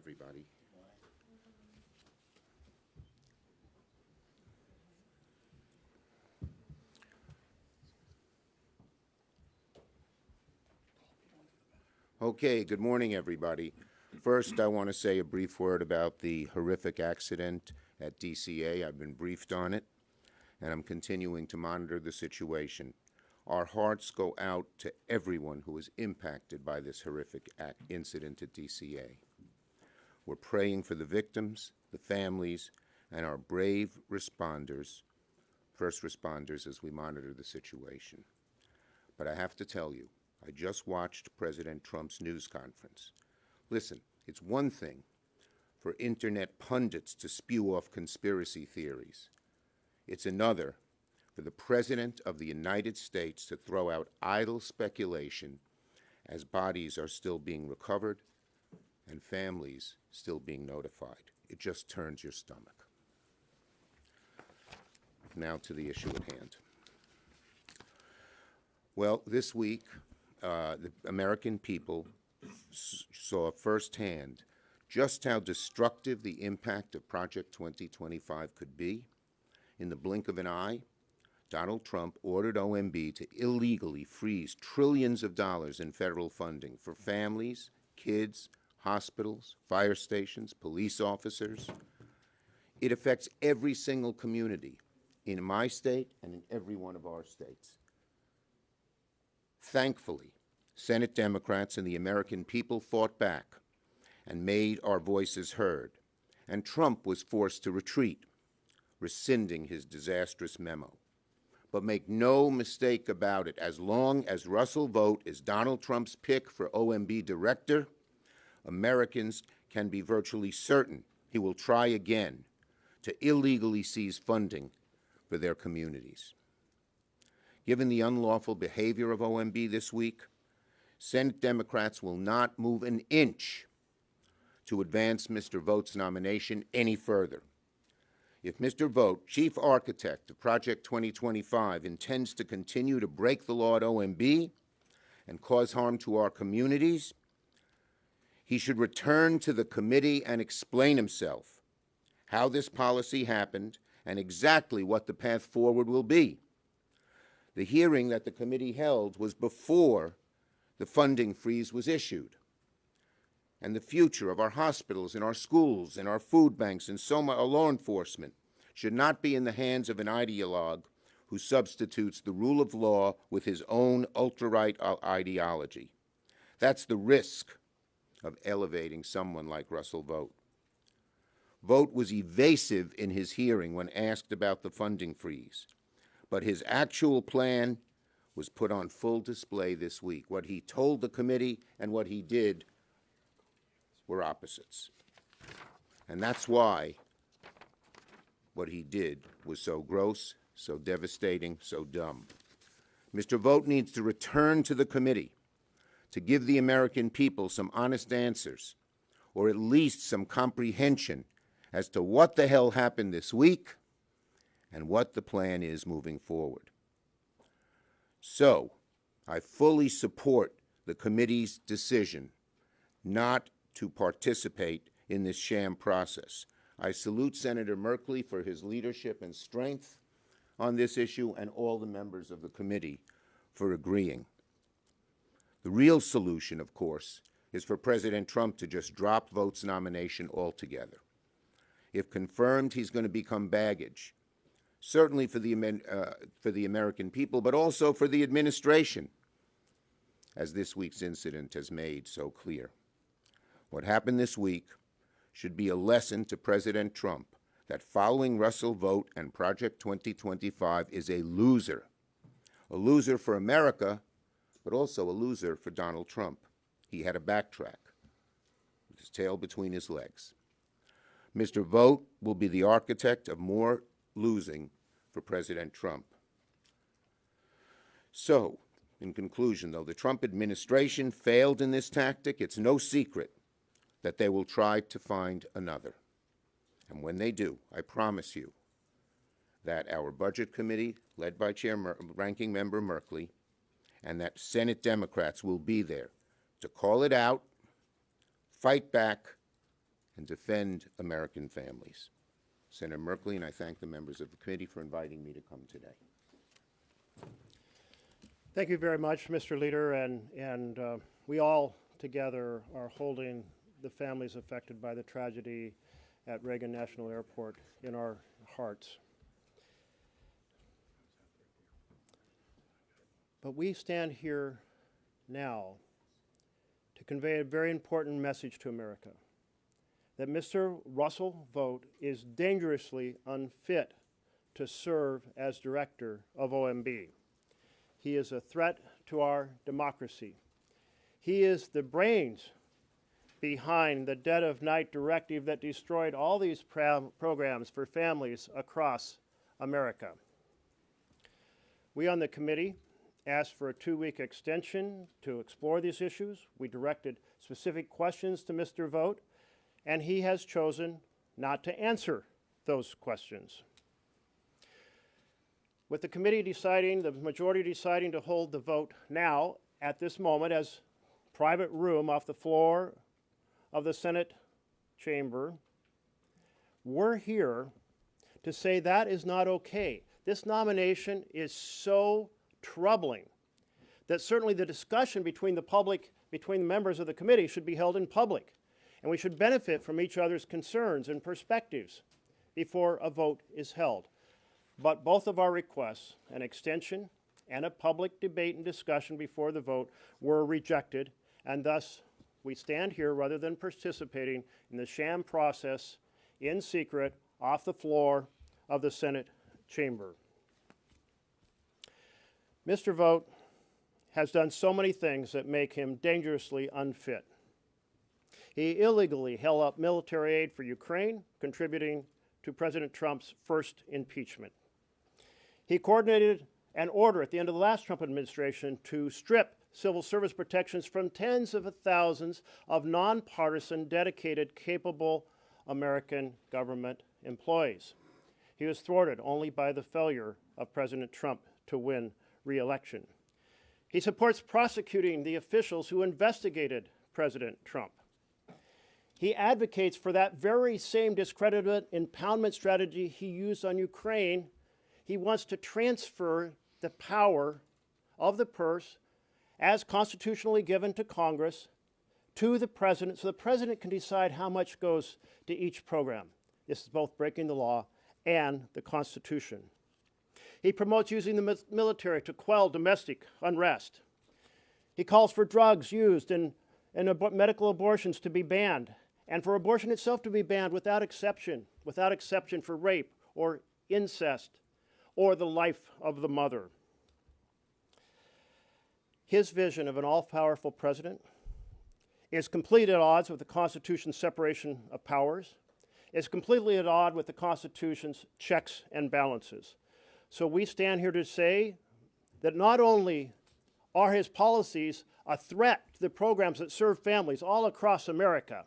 everybody. Okay, good morning, everybody. First, I want to say a brief word about the horrific accident at DCA. I've been briefed on it, and I'm continuing to monitor the situation. Our hearts go out to everyone who was impacted by this horrific incident at DCA. We're praying for the victims, the families, and our brave responders, first responders, as we monitor the situation. But I have to tell you, I just watched President Trump's news conference. Listen, it's one thing for internet pundits to spew off conspiracy theories. It's another for the President of the United States to throw out idle speculation as bodies are still being recovered and families still being notified. It just turns your stomach. Now to the issue at hand. Well, this week, the American people saw firsthand just how destructive the impact of Project 2025 could be. In the blink of an eye, Donald Trump ordered OMB to illegally freeze trillions of dollars in federal funding for families, kids, hospitals, fire stations, police officers. It affects every single community in my state and in every one of our states. Thankfully, Senate Democrats and the American people fought back and made our voices heard, and Trump was forced to retreat, rescinding his disastrous memo. But make no mistake about it, as long as Russell Vought is Donald Trump's pick for OMB director, Americans can be virtually certain he will try again to illegally seize funding for their communities. Given the unlawful behavior of OMB this week, Senate Democrats will not move an inch to advance Mr. Vought's nomination any further. If Mr. Vought, chief architect of Project 2025, intends to continue to break the law at OMB and cause harm to our communities, he should return to the committee and explain himself, how this policy happened, and exactly what the path forward will be. The hearing that the committee held was before the funding freeze was issued. And the future of our hospitals and our schools and our food banks and our law enforcement should not be in the hands of an ideologue who substitutes the rule of law with his own ultra-right ideology. That's the risk of elevating someone like Russell Vought. Vought was evasive in his hearing when asked about the funding freeze, but his actual plan was put on full display this week. What he told the committee and what he did were opposites. And that's why what he did was so gross, so devastating, so dumb. Mr. Vought needs to return to the committee to give the American people some honest answers, or at least some comprehension as to what the hell happened this week and what the plan is moving forward. So, I fully support the committee's decision not to participate in this sham process. I salute Senator Merkley for his leadership and strength on this issue, and all the members of the committee for agreeing. The real solution, of course, is for President Trump to just drop Vought's nomination altogether. If confirmed, he's going to become baggage, certainly for the American people, but also for the administration, as this week's incident has made so clear. What happened this week should be a lesson to President Trump that following Russell Vought and Project 2025 is a loser for America, but also a loser for Donald Trump. He had to backtrack with his tail between his legs. Mr. Vought will be the architect of more losing for President Trump. So, in conclusion, though the Trump administration failed in this tactic, it's no secret that they will try to find another. And when they do, I promise you that our Budget Committee, led by Ranking Member Merkley, and that Senate Democrats will be there to call it out, fight back, and defend American families. Senator Merkley, and I thank the members of the committee for inviting me to come today. Thank you very much, Mr. Leader, and we all together are holding the families affected by the tragedy at Reagan National Airport in our hearts. But we stand here now to convey a very important message to America, that Mr. Russell Vought is dangerously unfit to serve as director of OMB. He is a threat to our democracy. He is the brains behind the dead of night directive that destroyed all these programs for families across America. We on the committee asked for a 2-week extension to explore these issues. We directed specific questions to Mr. Vought, and he has chosen not to answer those questions. With the committee deciding, the majority deciding to hold the vote now, at this moment, as private room off the floor of the Senate chamber, we're here to say that is not okay. This nomination is so troubling that certainly the discussion between the public, between the members of the committee, should be held in public. And we should benefit from each other's concerns and perspectives before a vote is held. But both of our requests, an extension and a public debate and discussion before the vote, were rejected, and thus we stand here rather than participating in the sham process in secret off the floor of the Senate chamber. Mr. Vought has done so many things that make him dangerously unfit. He illegally held up military aid for Ukraine, contributing to President Trump's first impeachment. He coordinated an order at the end of the last Trump administration to strip civil service protections from tens of thousands of nonpartisan, dedicated, capable American government employees. He was thwarted only by the failure of President Trump to win re-election. He supports prosecuting the officials who investigated President Trump. He advocates for that very same discredited impoundment strategy he used on Ukraine. He wants to transfer the power of the purse as constitutionally given to Congress to the president, so the president can decide how much goes to each program. This is both breaking the law and the Constitution. He promotes using the military to quell domestic unrest. He calls for drugs used in medical abortions to be banned, and for abortion itself to be banned without exception for rape or incest or the life of the mother. His vision of an all-powerful president is completely at odds with the Constitution's separation of powers. It's completely at odds with the Constitution's checks and balances. So we stand here to say that not only are his policies a threat to the programs that serve families all across America,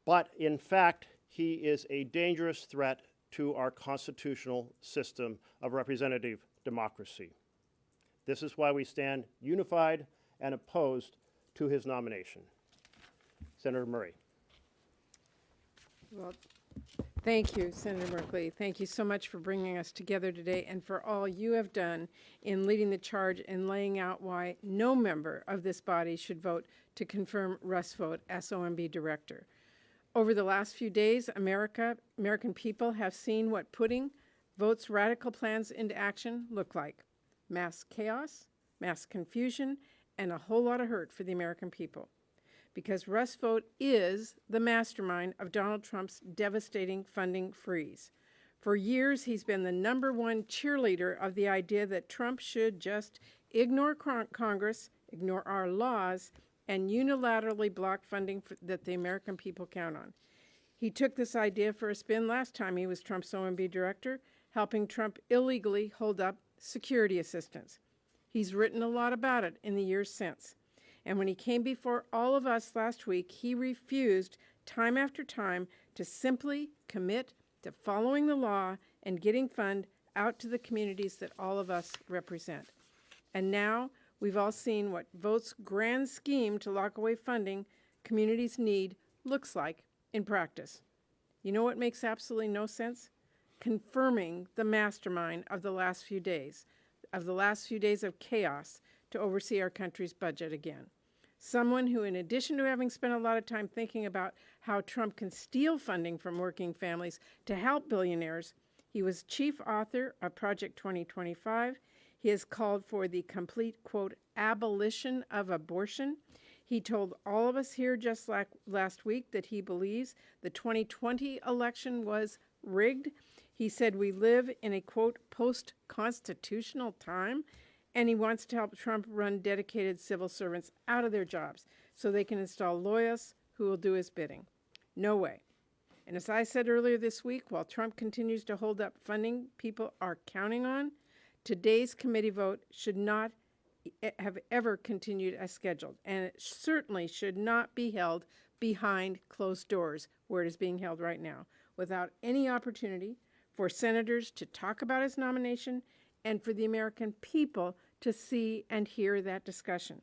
but in fact, he is a dangerous threat to our constitutional system of representative democracy. This is why we stand unified and opposed to his nomination. Senator Murray. Well, thank you, Senator Merkley. Thank you so much for bringing us together today and for all you have done in leading the charge and laying out why no member of this body should vote to confirm Russ Vought as OMB director. Over the last few days, American people have seen what putting Vought's radical plans into action look like. Mass chaos, mass confusion, and a whole lot of hurt for the American people. Because Russ Vought is the mastermind of Donald Trump's devastating funding freeze. For years, he's been the #1 cheerleader of the idea that Trump should just ignore Congress, ignore our laws, and unilaterally block funding that the American people count on. He took this idea for a spin last time he was Trump's OMB director, helping Trump illegally hold up security assistance. He's written a lot about it in the years since. And when he came before all of us last week, he refused time after time to simply commit to following the law and getting fund out to the communities that all of us represent. And now we've all seen what Vought's grand scheme to lock away funding communities need looks like in practice. You know what makes absolutely no sense? Confirming the mastermind of the last few days of chaos to oversee our country's budget again. Someone who, in addition to having spent a lot of time thinking about how Trump can steal funding from working families to help billionaires, he was chief author of Project 2025. He has called for the complete, quote, abolition of abortion. He told all of us here just like last week that he believes the 2020 election was rigged. He said we live in a, quote, post-constitutional time, and he wants to help Trump run dedicated civil servants out of their jobs so they can install loyalists who will do his bidding. No way. And as I said earlier this week, while Trump continues to hold up funding people are counting on, today's committee vote should not have ever continued as scheduled, and it certainly should not be held behind closed doors where it is being held right now, without any opportunity for senators to talk about his nomination and for the American people to see and hear that discussion.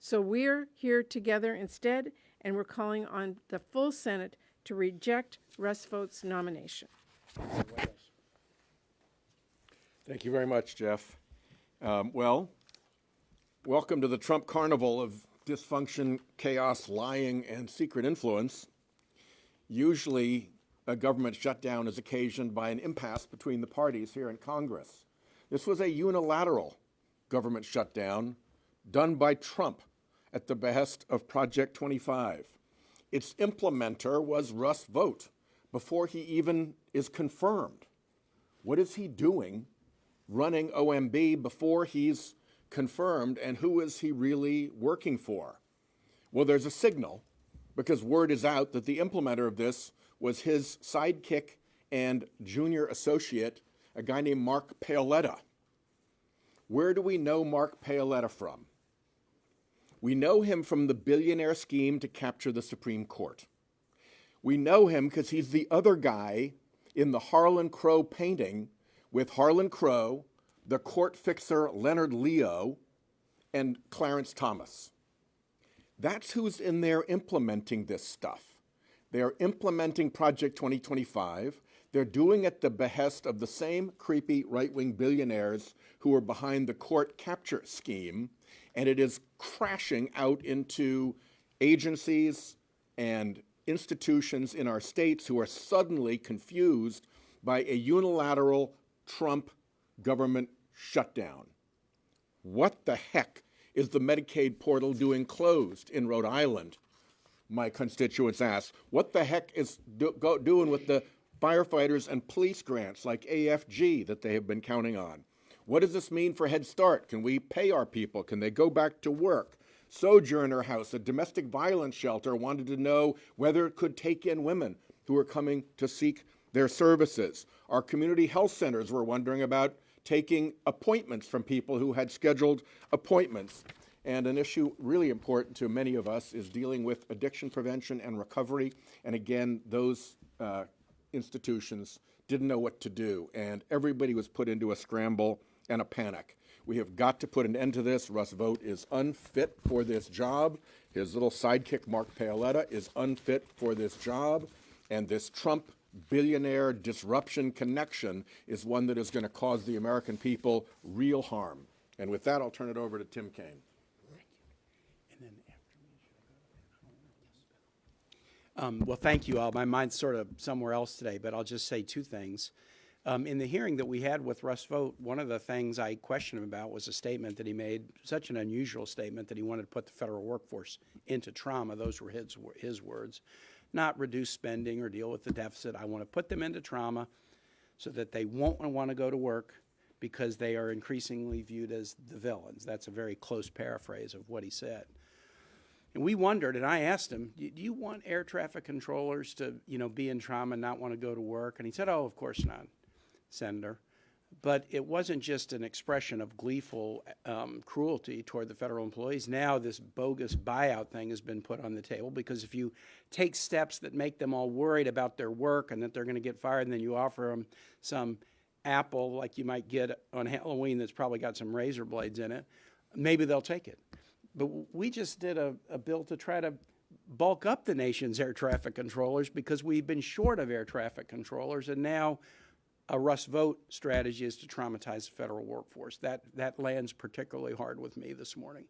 So we're here together instead, and we're calling on the full Senate to reject Russ Vought's nomination. Thank you very much, Jeff. Well, welcome to the Trump carnival of dysfunction, chaos, lying, and secret influence. Usually, a government shutdown is occasioned by an impasse between the parties here in Congress. This was a unilateral government shutdown done by Trump at the behest of Project 25. Its implementer was Russ Vought before he even is confirmed. What is he doing running OMB before he's confirmed, and who is he really working for? Well, there's a signal, because word is out that the implementer of this was his sidekick and junior associate, a guy named Mark Paoletta. Where do we know Mark Paoletta from? We know him from the billionaire scheme to capture the Supreme Court. We know him because he's the other guy in the Harlan Crow painting with Harlan Crow, the court fixer Leonard Leo, and Clarence Thomas. That's who's in there implementing this stuff. They're implementing Project 2025. They're doing it at the behest of the same creepy right-wing billionaires who are behind the court capture scheme, and it is crashing out into agencies and institutions in our states who are suddenly confused by a unilateral Trump government shutdown. What the heck is the Medicaid portal doing closed in Rhode Island? My constituents ask. What the heck is doing with the firefighters and police grants like AFG that they have been counting on? What does this mean for Head Start? Can we pay our people? Can they go back to work? Sojourner House, a domestic violence shelter, wanted to know whether it could take in women who are coming to seek their services. Our community health centers were wondering about taking appointments from people who had scheduled appointments. And an issue really important to many of us is dealing with addiction prevention and recovery. And again, those institutions didn't know what to do, and everybody was put into a scramble and a panic. We have got to put an end to this. Russ Vought is unfit for this job. His little sidekick, Mark Paoletta, is unfit for this job. And this Trump billionaire disruption connection is one that is going to cause the American people real harm. And with that, I'll turn it over to Tim Kaine. Well, thank you all. My mind's sort of somewhere else today, but I'll just say two things. In the hearing that we had with Russ Vought, one of the things I questioned him about was a statement that he made, such an unusual statement, that he wanted to put the federal workforce into trauma. Those were his words. Not reduce spending or deal with the deficit. I want to put them into trauma so that they won't want to go to work because they are increasingly viewed as the villains. That's a very close paraphrase of what he said. And we wondered, and I asked him, do you want air traffic controllers to, be in trauma and not want to go to work? And he said, oh, of course not, Senator. But it wasn't just an expression of gleeful cruelty toward the federal employees. Now this bogus buyout thing has been put on the table, because if you take steps that make them all worried about their work and that they're going to get fired, and then you offer them some apple like you might get on Halloween that's probably got some razor blades in it, maybe they'll take it. But we just did a bill to try to bulk up the nation's air traffic controllers because we've been short of air traffic controllers, and now a Russ Vought strategy is to traumatize the federal workforce. That lands particularly hard with me this morning.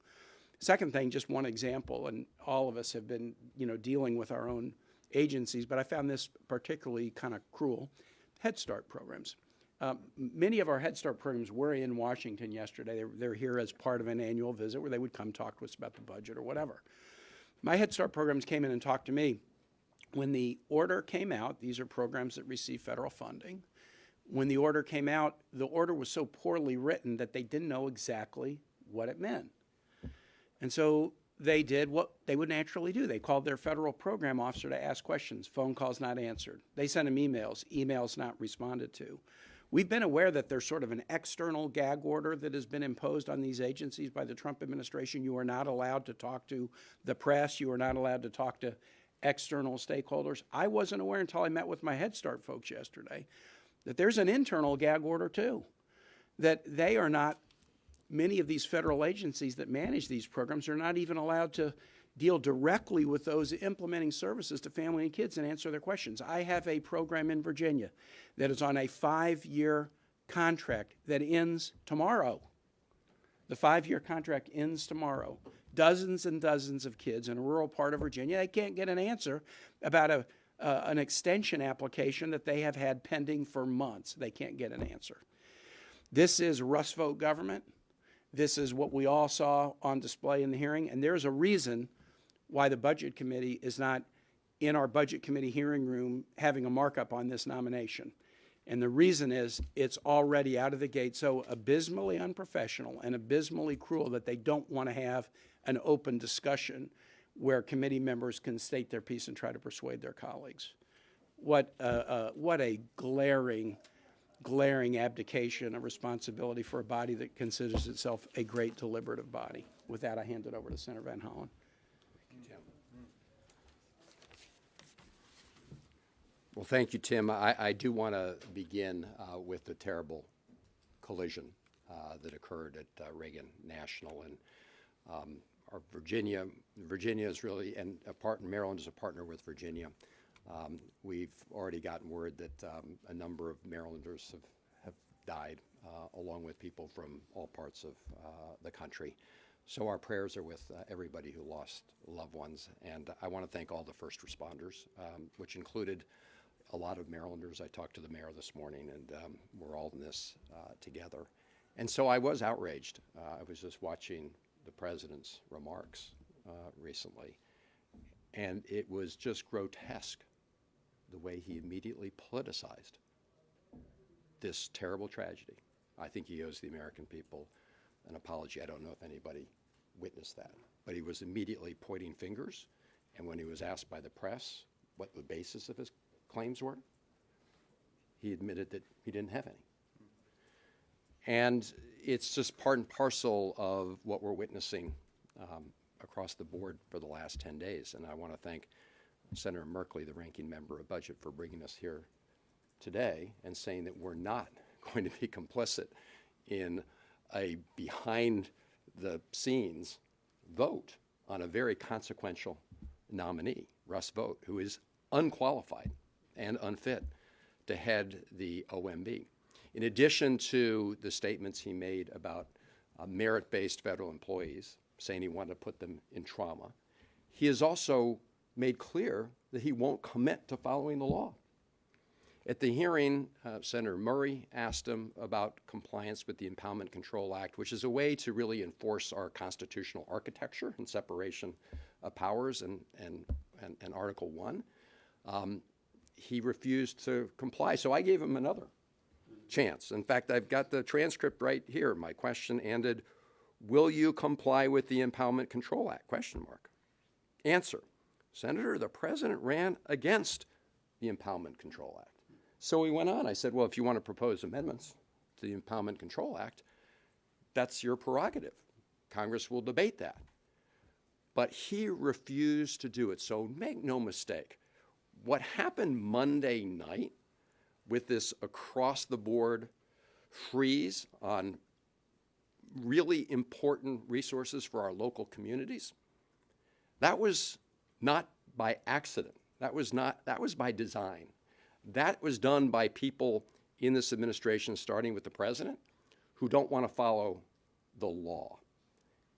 Second thing, just one example, and all of us have been, dealing with our own agencies, but I found this particularly kind of cruel. Head Start programs. Many of our Head Start programs were in Washington yesterday. They're here as part of an annual visit where they would come talk to us about the budget or whatever. My Head Start programs came in and talked to me. When the order came out, these are programs that receive federal funding. When the order came out, the order was so poorly written that they didn't know exactly what it meant. And so they did what they would naturally do. They called their federal program officer to ask questions. Phone calls not answered. They sent him emails not responded to. We've been aware that there's sort of an external gag order that has been imposed on these agencies by the Trump administration. You are not allowed to talk to the press. You are not allowed to talk to external stakeholders. I wasn't aware until I met with my Head Start folks yesterday that there's an internal gag order too, that they are not, many of these federal agencies that manage these programs are not even allowed to deal directly with those implementing services to family and kids and answer their questions. I have a program in Virginia that is on a 5-year contract that ends tomorrow. The 5-year contract ends tomorrow. Dozens and dozens of kids in a rural part of Virginia, they can't get an answer about an extension application that they have had pending for months. They can't get an answer. This is Russ Vought government. This is what we all saw on display in the hearing, and there's a reason why the Budget Committee is not in our Budget Committee hearing room having a markup on this nomination. And the reason is it's already out of the gate so abysmally unprofessional and abysmally cruel that they don't want to have an open discussion where committee members can state their piece and try to persuade their colleagues. What a glaring abdication of responsibility for a body that considers itself a great deliberative body. With that, I hand it over to Senator Van Hollen. Well, thank you, Tim. I do want to begin with the terrible collision that occurred at Reagan National. And our Virginia is really, and Maryland is a partner with Virginia. We've already gotten word that a number of Marylanders have died, along with people from all parts of the country. So our prayers are with everybody who lost loved ones. And I want to thank all the first responders, which included a lot of Marylanders. I talked to the mayor this morning, and we're all in this together. And so I was outraged. I was just watching the president's remarks recently, and it was just grotesque the way he immediately politicized this terrible tragedy. I think he owes the American people an apology. I don't know if anybody witnessed that, but he was immediately pointing fingers, and when he was asked by the press what the basis of his claims were, he admitted that he didn't have any. And it's just part and parcel of what we're witnessing across the board for the last 10 days. And I want to thank Senator Merkley, the ranking member of Budget, for bringing us here today and saying that we're not going to be complicit in a behind-the-scenes vote on a very consequential nominee, Russ Vought, who is unqualified and unfit to head the OMB. In addition to the statements he made about merit-based federal employees, saying he wanted to put them in trauma, he has also made clear that he won't commit to following the law. At the hearing, Senator Murray asked him about compliance with the Impoundment Control Act, which is a way to really enforce our constitutional architecture and separation of powers and Article 1. He refused to comply, so I gave him another chance. In fact, I've got the transcript right here. My question ended, will you comply with the Impoundment Control Act? Question mark. Answer, Senator, the president ran against the Impoundment Control Act. So we went on. I said, well, if you want to propose amendments to the Impoundment Control Act, that's your prerogative. Congress will debate that. But he refused to do it. So make no mistake, what happened Monday night with this across-the-board freeze on really important resources for our local communities, that was not by accident. That was by design. That was done by people in this administration, starting with the president, who don't want to follow the law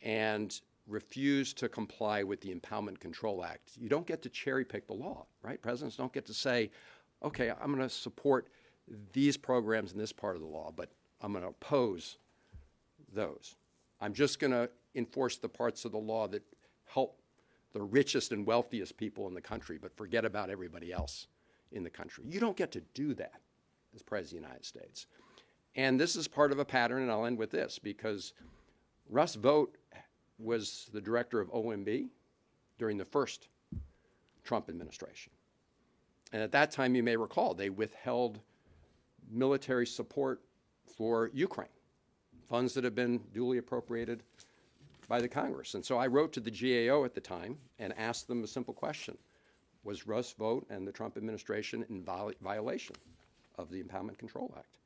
and refuse to comply with the Impoundment Control Act. You don't get to cherry pick the law, right? Presidents don't get to say, okay, I'm going to support these programs in this part of the law, but I'm going to oppose those. I'm just going to enforce the parts of the law that help the richest and wealthiest people in the country, but forget about everybody else in the country. You don't get to do that as President of the United States. And this is part of a pattern, and I'll end with this, because Russ Vought was the director of OMB during the first Trump administration. And at that time, you may recall, they withheld military support for Ukraine, funds that have been duly appropriated by the Congress. And so I wrote to the GAO at the time and asked them a simple question. Was Russ Vought and the Trump administration in violation of the Impoundment Control Act?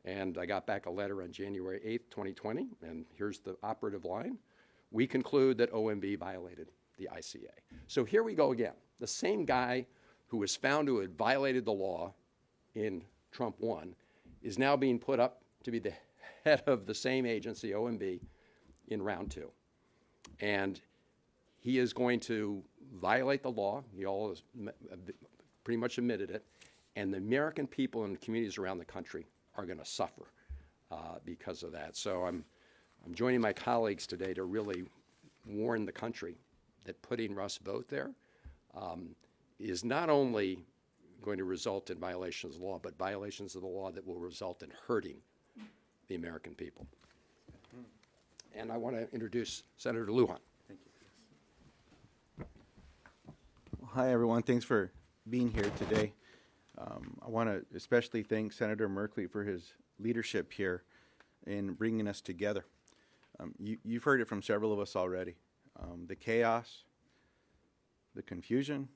And I got back a letter on January 8th, 2020, and here's the operative line. We conclude that OMB violated the ICA. So here we go again. The same guy who was found to have violated the law in Trump 1 is now being put up to be the head of the same agency, OMB, in round 2. And he is going to violate the law. He all has pretty much admitted it. And the American people and communities around the country are going to suffer because of that. So I'm joining my colleagues today to really warn the country that putting Russ Vought there is not only going to result in violations of the law, but violations of the law that will result in hurting the American people. And I want to introduce Senator Lujan. Thank you. Hi, everyone. Thanks for being here today. I want to especially thank Senator Merkley for his leadership here in bringing us together. You've heard it from several of us already. The chaos, the confusion,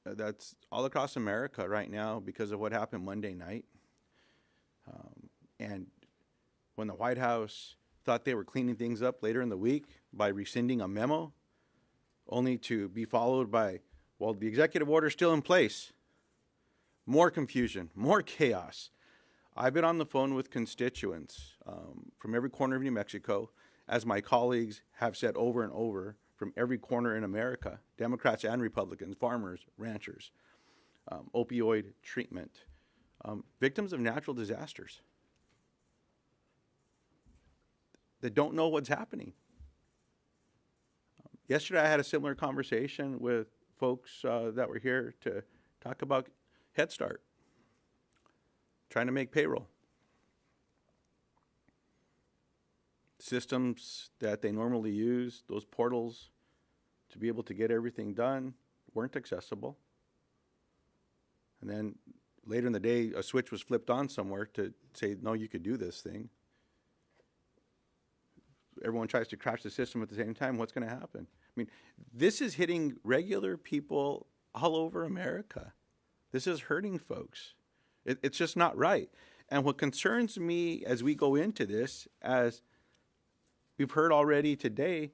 that's all across America right now because of what happened Monday night. And when the White House thought they were cleaning things up later in the week by rescinding a memo, only to be followed by, well, the executive order is still in place. More confusion, more chaos. I've been on the phone with constituents from every corner of New Mexico, as my colleagues have said over and over, from every corner in America, Democrats and Republicans, farmers, ranchers, opioid treatment, victims of natural disasters that don't know what's happening. Yesterday, I had a similar conversation with folks that were here to talk about Head Start, trying to make payroll. Systems that they normally use, those portals to be able to get everything done, weren't accessible. And then later in the day, a switch was flipped on somewhere to say, no, you could do this thing. Everyone tries to crash the system at the same time. What's going to happen? I mean, this is hitting regular people all over America. This is hurting folks. It's just not right. And what concerns me as we go into this, as we've heard already today,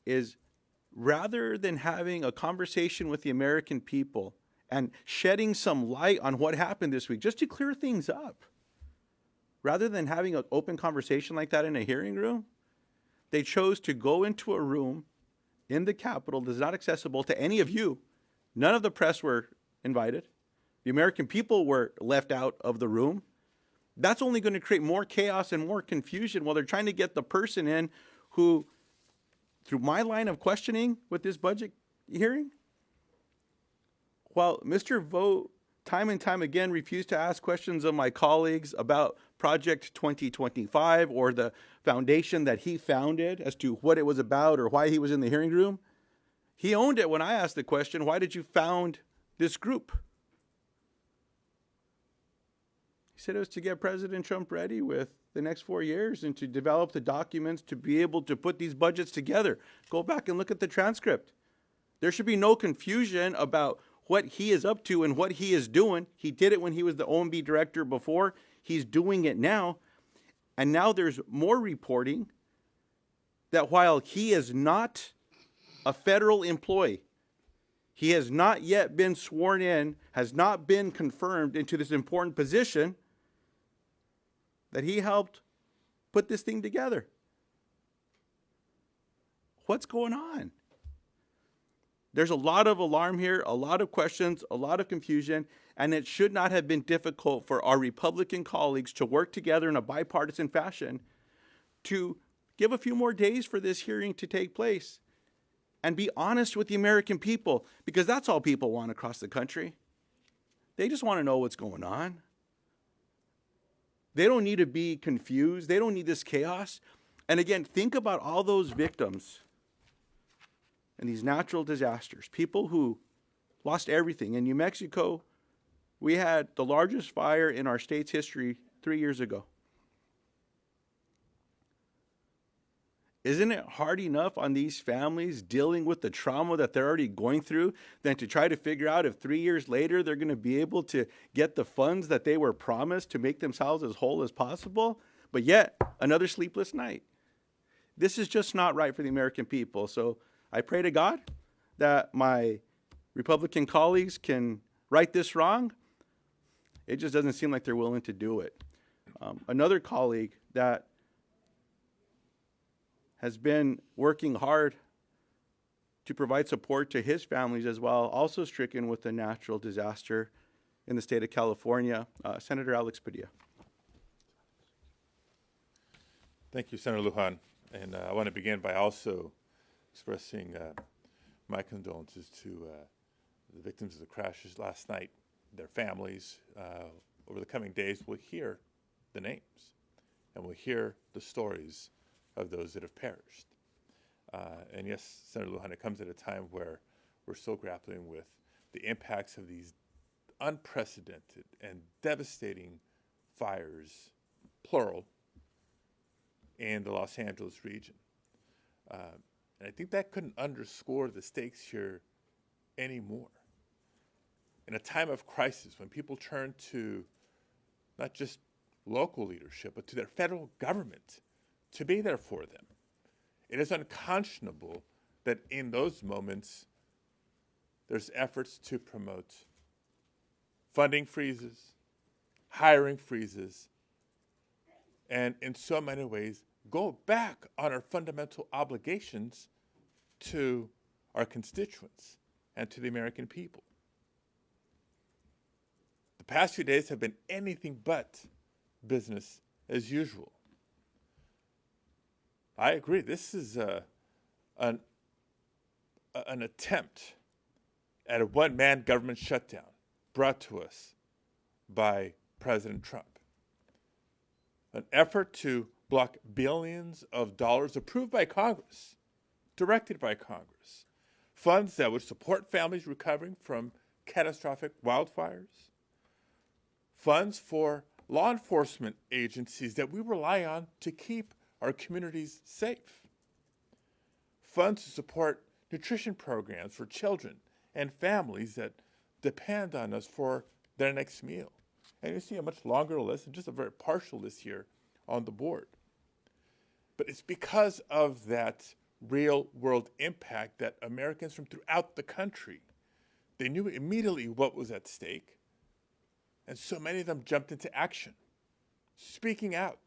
is rather than having a conversation with the American people and shedding some light on what happened this week, just to clear things up, rather than having an open conversation like that in a hearing room, they chose to go into a room in the Capitol that is not accessible to any of you. None of the press were invited. The American people were left out of the room. That's only going to create more chaos and more confusion while they're trying to get the person in who, through my line of questioning with this budget hearing, while Mr. Vought time and time again refused to ask questions of my colleagues about Project 2025 or the foundation that he founded as to what it was about or why he was in the hearing room, he owned it when I asked the question, why did you found this group? He said it was to get President Trump ready with the next 4 years and to develop the documents to be able to put these budgets together. Go back and look at the transcript. There should be no confusion about what he is up to and what he is doing. He did it when he was the OMB director before. He's doing it now. And now there's more reporting that while he is not a federal employee, He has not yet been sworn in, has not been confirmed into this important position that he helped put this thing together. What's going on? There's a lot of alarm here, a lot of questions, a lot of confusion, and it should not have been difficult for our Republican colleagues to work together in a bipartisan fashion to give a few more days for this hearing to take place and be honest with the American people, because that's all people want across the country. They just want to know what's going on. They don't need to be confused. They don't need this chaos. And again, think about all those victims and these natural disasters, people who lost everything. In New Mexico, we had the largest fire in our state's history 3 years ago. Isn't it hard enough on these families dealing with the trauma that they're already going through than to try to figure out if 3 years later they're going to be able to get the funds that they were promised to make themselves as whole as possible? But yet, another sleepless night. This is just not right for the American people. So I pray to God that my Republican colleagues can right this wrong. It just doesn't seem like they're willing to do it. Another colleague that has been working hard to provide support to his families as well, also stricken with a natural disaster in the state of California, Senator Alex Padilla. Thank you, Senator Lujan. And I want to begin by also expressing my condolences to the victims of the crashes last night, their families. Over the coming days, we'll hear the names and we'll hear the stories of those that have perished. And yes, Senator Lujan, it comes at a time where we're still grappling with the impacts of these unprecedented and devastating fires, plural, in the Los Angeles region. And I think that couldn't underscore the stakes here anymore. In a time of crisis, when people turn to not just local leadership, but to their federal government to be there for them, it is unconscionable that in those moments there's efforts to promote funding freezes, hiring freezes, and in so many ways go back on our fundamental obligations to our constituents and to the American people. The past few days have been anything but business as usual. I agree. This is an attempt at a one-man government shutdown brought to us by President Trump. An effort to block billions of dollars approved by Congress, directed by Congress, funds that would support families recovering from catastrophic wildfires, funds for law enforcement agencies that we rely on to keep our communities safe, funds to support nutrition programs for children and families that depend on us for their next meal. And you see a much longer list and just a very partial list here on the board. But it's because of that real world impact that Americans from throughout the country, they knew immediately what was at stake. And so many of them jumped into action, speaking out,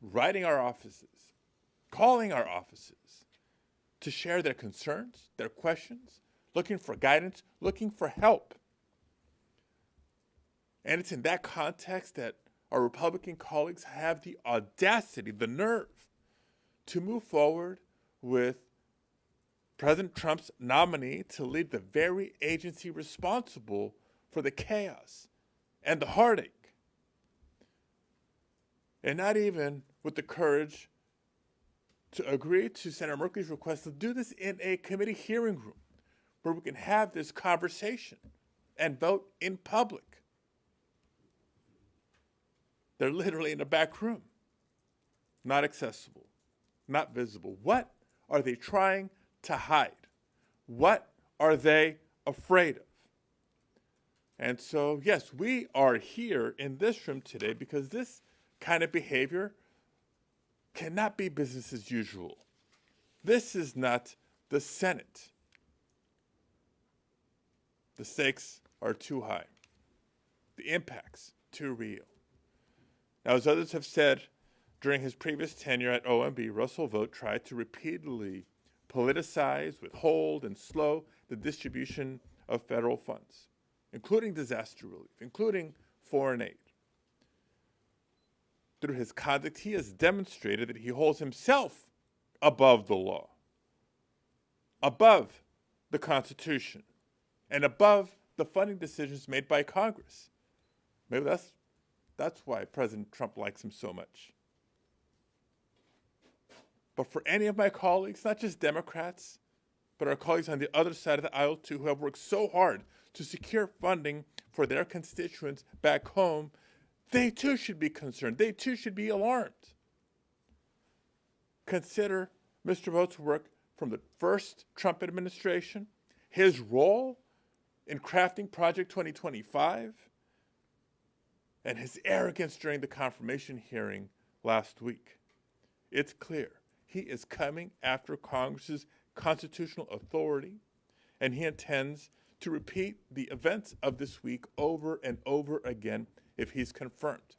writing our offices, calling our offices to share their concerns, their questions, looking for guidance, looking for help. And it's in that context that our Republican colleagues have the audacity, the nerve, to move forward with President Trump's nominee to lead the very agency responsible for the chaos and the heartache. And not even with the courage to agree to Senator Merkley's request to do this in a committee hearing room where we can have this conversation and vote in public. They're literally in a back room, not accessible, not visible. What are they trying to hide? What are they afraid of? And so, yes, we are here in this room today because this kind of behavior cannot be business as usual. This is not the Senate. The stakes are too high. The impact's too real. Now, as others have said, during his previous tenure at OMB, Russell Vought tried to repeatedly politicize, withhold, and slow the distribution of federal funds, including disaster relief, including foreign aid. Through his conduct, he has demonstrated that he holds himself above the law, above the Constitution, and above the funding decisions made by Congress. Maybe that's why President Trump likes him so much. But for any of my colleagues, not just Democrats, but our colleagues on the other side of the aisle too, who have worked so hard to secure funding for their constituents back home, they too should be concerned. They too should be alarmed. Consider Mr. Vought's work from the first Trump administration, his role in crafting Project 2025, and his arrogance during the confirmation hearing last week. It's clear he is coming after Congress's constitutional authority, and he intends to repeat the events of this week over and over again if he's confirmed.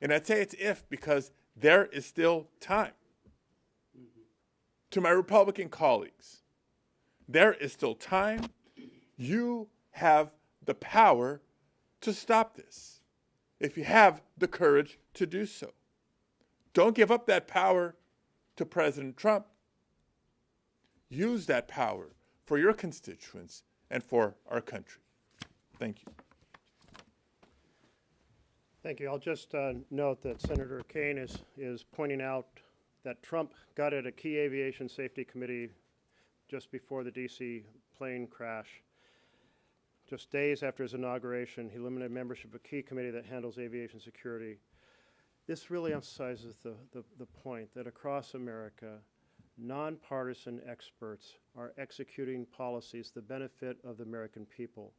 And I'd say it's if because there is still time. To my Republican colleagues, there is still time. You have the power to stop this if you have the courage to do so. Don't give up that power to President Trump. Use that power for your constituents and for our country. Thank you. Thank you. I'll just note that Senator Kaine is pointing out that Trump gutted a key aviation safety committee just before the D.C. plane crash. Just days after his inauguration, he limited membership of a key committee that handles aviation security. This really emphasizes the point that across America, nonpartisan experts are executing policies to the benefit of the American people,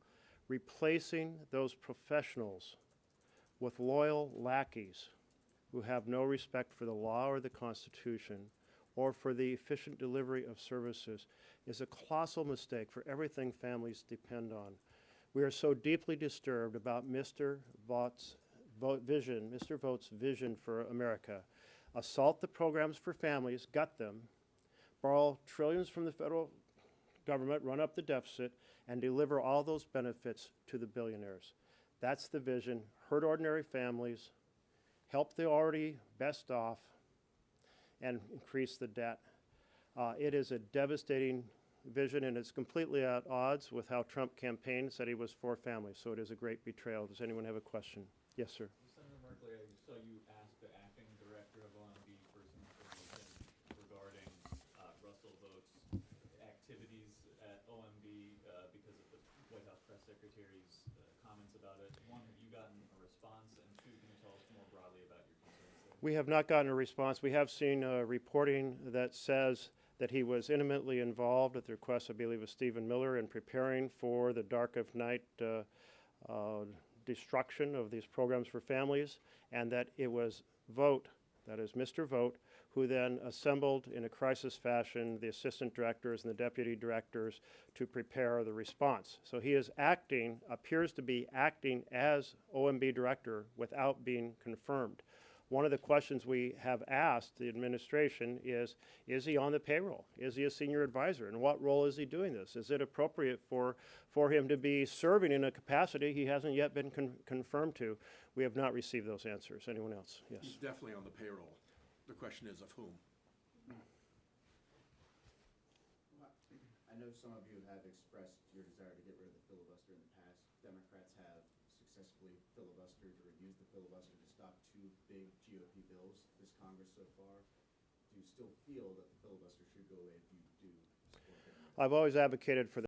replacing those professionals with loyal lackeys who have no respect for the law or the Constitution or for the efficient delivery of services is a colossal mistake for everything families depend on. We are so deeply disturbed about Mr. Vought's vision for America. Assault the programs for families, gut them, borrow trillions from the federal government, run up the deficit, and deliver all those benefits to the billionaires. That's the vision. Hurt ordinary families, help the already best off, and increase the debt. It is a devastating vision, and it's completely at odds with how Trump campaigned, said he was for families. So it is a great betrayal. Does anyone have a question? Yes, sir. Senator Merkley, I saw you ask the acting director of OMB for some information regarding Russell Vought's activities at OMB because of the White House press secretary's comments about it. One, have you gotten a response? And two, can you tell us more broadly about your concerns there? We have not gotten a response. We have seen reporting that says that he was intimately involved at the request, I believe, of Stephen Miller in preparing for the dark of night destruction of these programs for families, and that it was Vought, that is Mr. Vought, who then assembled in a crisis fashion the assistant directors and the deputy directors to prepare the response. So he is acting, appears to be acting as OMB director without being confirmed. One of the questions we have asked the administration is he on the payroll? Is he a senior advisor? And what role is he doing this? Is it appropriate for him to be serving in a capacity he hasn't yet been confirmed to? We have not received those answers. Anyone else? Yes. He's definitely on the payroll. The question is of whom? I know some of you have expressed your desire to get rid of the filibuster in the past. Democrats have successfully filibustered or used the filibuster to stop two big GOP bills this Congress so far. Do you still feel that the filibuster should go away if you do support it? I've always advocated for